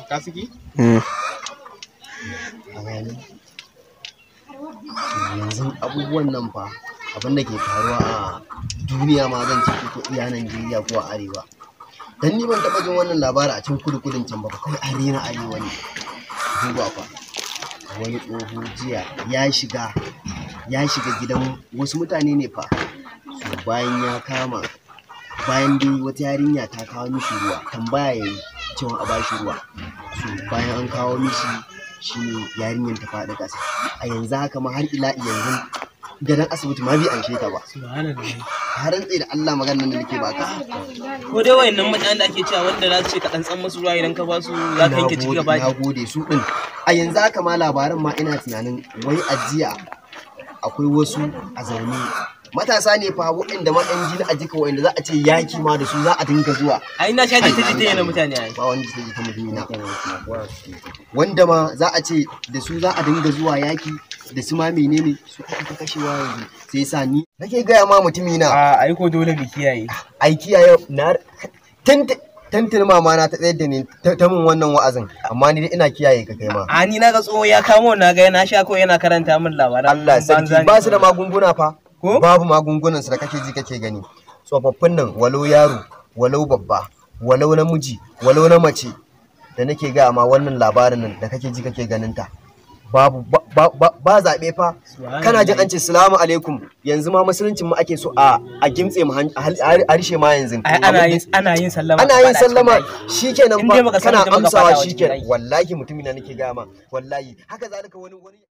Ka saki? Yanzu abubuwan nan fa abin da ke faruwa a duniya ma zan ce ko iya Najeriya ko a arewa. Dan ni ban taɓa jin wannan labari a can kudu-kudun can ba, kawai arewa ne. Duba fa wani tsoho jiya ya shiga gidan wasu mutane ne fa. So bayan dai wata yarinya ta kawo mishi ruwa, tambaya yayi cewa a bashi ruwa. So bayan an kawo mishi shine yarinyar ta faɗi ƙasa. A yanzu haka ma har ila yanzu gadon asibiti ma bai anshe ta ba. Har rantse da Allah maganar da nake baka. Ko dai wayannan mutanen da ake cewa wanda za su ce ka dan san musu ruwa idan ka ba su za ka yanke ciki gaba. Na gode su din. A yanzu haka ma labaran ma ina tunanin wai ajiya akwai wasu a zaune. Matasa ne fa waɗanda ma ɗan jini a jika waɗanda za a ce yaki ma da su za a dinga zuwa. Ai na sha jita yana mutane ai. Ba wani jita mutumi na. Wanda ma za a ce da su za a dinga zuwa yaki da su ma menene su aka kashewa yanzu. Sai sa ni nake gaya ma mutumi na. Ai ko dole mu kiyaye. Ai kiyaye na tantin mama na ta tsayar da ni ta min wannan wa'azin amma ni dai ina kiyaye ka kai ma. Ni na ga tsoho ya kamo na ga yana sha ko yana karanta min labaran. Allah sarki ba su da magunguna fa. Babu magungunan su da kake ji kake gani. Tsofaffin nan walau yaro walau babba walau namiji walau na mace da nake ga ma wannan labarin nan da kake ji kake ganin ta babu ba zabe fa. Kana jin an ce salamu alaikum yanzu ma musuluncin mu ake so a gimtse mu harshe ma yanzu. Ana yin sallama shikenan fa kana amsawa shikenan. Wallahi mutumin da nake ga ma wallahi haka zalika wani